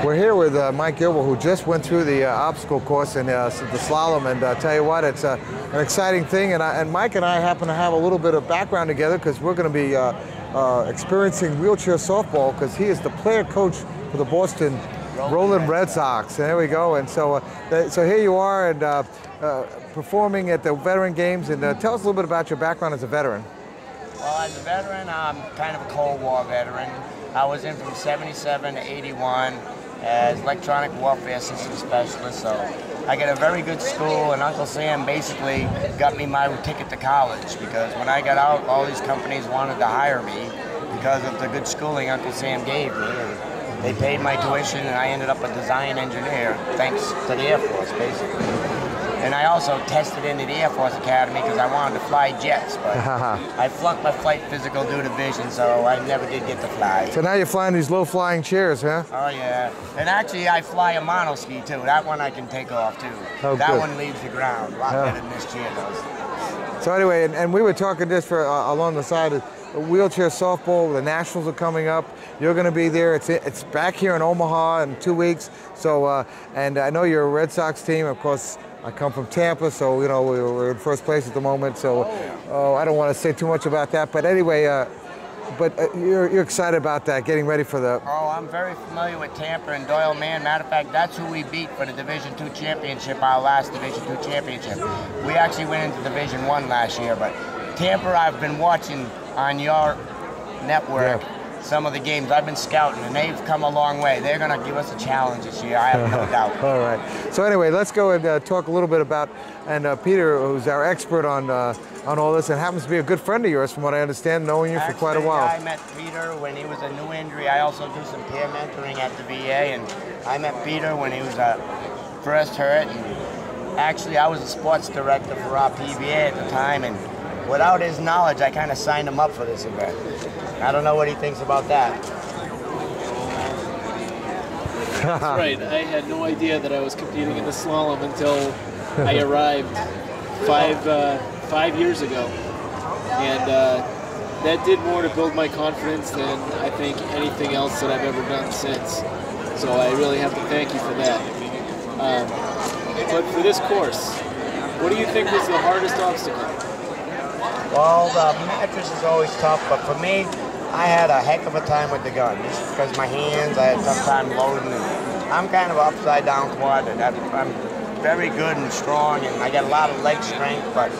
We're here with Mike Gilbault, who just went through the obstacle course in the slalom, and tell you what, it's an exciting thing. And Mike and I happen to have a little bit of background together because we're going to be experiencing wheelchair softball because he is the player coach for the Boston Rolling Red Sox. There we go. And so, so here you are and performing at the Veteran Games. And tell us a little bit about your background as a veteran. Well, as a veteran, I'm kind of a Cold War veteran. I was in from 77 to 81 as electronic warfare system specialist. So I got a very good school, and Uncle Sam basically got me my ticket to college because when I got out, all these companies wanted to hire me because of the good schooling Uncle Sam gave me. And they paid my tuition, and I ended up a design engineer thanks to the Air Force, basically. And I also tested into the Air Force Academy because I wanted to fly jets, but I flunked my flight physical due to vision, so I never did get to fly. So now you're flying these low-flying chairs, huh? Oh, yeah. And actually, I fly a monoski, too. That one I can take off, too. Oh, that good. one leaves the ground a lot better than this chair does. So anyway, and we were talking just for along the side of wheelchair softball. The Nationals are coming up. You're going to be there. It's back here in Omaha in 2 weeks. So, and I know you're a Red Sox team, of course. I come from Tampa, so, you know, we're in first place at the moment, so I don't want to say too much about that. But anyway, you're excited about that, getting ready for the... Oh, I'm very familiar with Tampa and Doyle, man. Matter of fact, that's who we beat for the Division II championship, our last Division II championship. We actually went into Division I last year, but Tampa, I've been watching on your network. Yeah. Some of the games I've been scouting, and they've come a long way. They're going to give us a challenge this year, I have no doubt. All right. So anyway, let's go and talk a little bit about, and Peter, who's our expert on all this, and happens to be a good friend of yours, from what I understand, knowing you for quite a while. I met Peter when he was a new injury. I also do some peer mentoring at the VA, and I met Peter when he was first hurt. And actually, I was a sports director for our PBA at the time, and without his knowledge, I kind of signed him up for this event. I don't know what he thinks about that. That's right. I had no idea that I was competing in the slalom until I arrived five years ago. And that did more to build my confidence than I think anything else that I've ever done since. So I really have to thank you for that. But for this course, what do you think was the hardest obstacle? Well, the mattress is always tough, but for me, I had a heck of a time with the gun. Just because my hands, I had tough time loading. And I'm kind of an upside down quad, and I'm very good and strong, and I got a lot of leg strength, but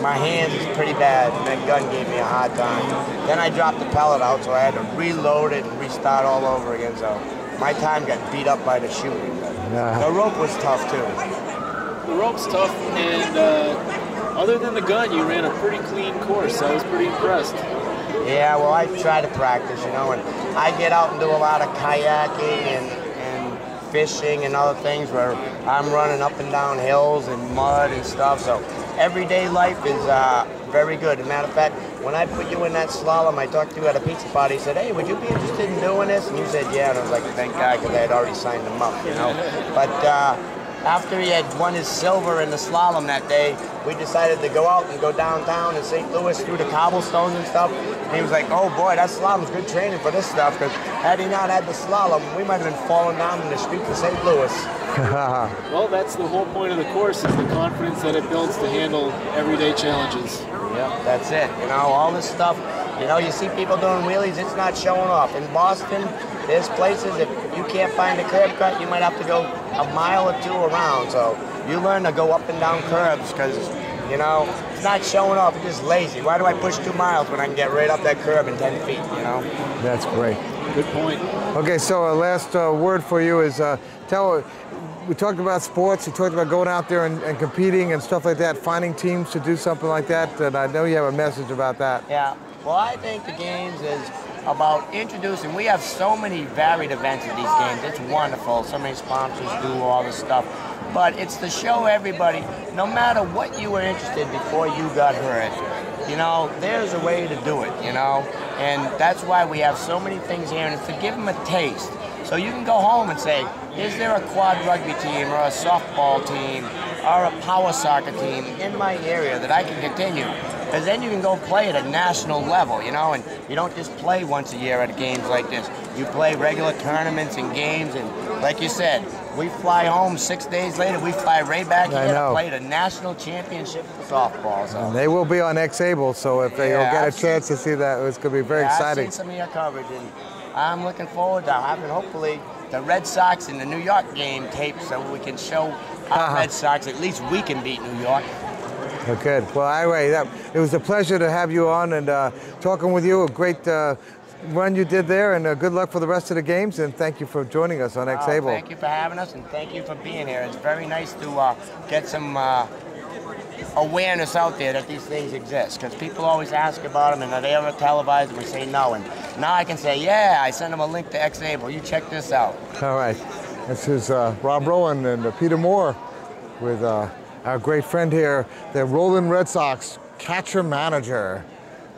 my hands is pretty bad, and that gun gave me a hard time. Then I dropped the pellet out, so I had to reload it and restart all over again, so my time got beat up by the shooting. The rope was tough, too. The rope's tough, and other than the gun, you ran a pretty clean course. I was pretty impressed. Yeah, well, I try to practice, you know, and I get out and do a lot of kayaking and fishing and other things where I'm running up and down hills and mud and stuff, so everyday life is very good. As a matter of fact, when I put you in that slalom, I talked to you at a pizza party. He said, hey, would you be interested in doing this? And you said, yeah, and I was like, thank God, because I had already signed him up, you know. But after he had won his silver in the slalom that day, we decided to go out and go downtown in St. Louis through the cobblestones and stuff. And he was like, oh boy, that slalom's good training for this stuff, because had he not had the slalom, we might have been falling down in the streets of St. Louis. Well, that's the whole point of the course, is the confidence that it builds to handle everyday challenges. Yep, that's it. You know, all this stuff, you know, you see people doing wheelies, it's not showing off. In Boston, there's places, if you can't find a curb cut, you might have to go a mile or two around. So you learn to go up and down curbs because, you know, it's not showing off, it's just lazy. Why do I push 2 miles when I can get right up that curb in 10 feet, you know? That's great. Good point. Okay, so last word for you is we talked about sports, we talked about going out there and competing and stuff like that, finding teams to do something like that, and I know you have a message about that. Yeah, well, I think the games is about introducing, we have so many varied events at these games, it's wonderful, so many sponsors do all this stuff, but it's to show everybody, no matter what you were interested in before you got hurt, you know, there's a way to do it, you know, and that's why we have so many things here, and it's to give them a taste. So you can go home and say, is there a quad rugby team or a softball team or a power soccer team in my area that I can continue? because then you can go play at a national level, you know, and you don't just play once a year at games like this. You play regular tournaments and games, and like you said, we fly home 6 days later, we fly right back here to play the national championship for softball. So. And they will be on X-Able, so if you'll get a chance to see that, it's going to be very exciting. I've seen some of your coverage, and I'm looking forward to having, hopefully, the Red Sox and the New York game taped so we can show our Red Sox, at least we can beat New York. Oh, good. Well, anyway, it was a pleasure to have you on and talking with you. A great run you did there, and good luck for the rest of the games, and thank you for joining us on X-Able. Thank you for having us, and thank you for being here. It's very nice to get some awareness out there that these things exist, because people always ask about them, and are they ever televised, and we say no, and now I can say, yeah, I sent them a link to X-Able. You check this out. All right. This is Rob Rowan and Peter Moore with our great friend here, the Roland Red Sox catcher manager,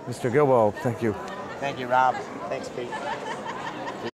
Mr. Gilbault. Thank you. Thank you, Rob. Thanks, Pete.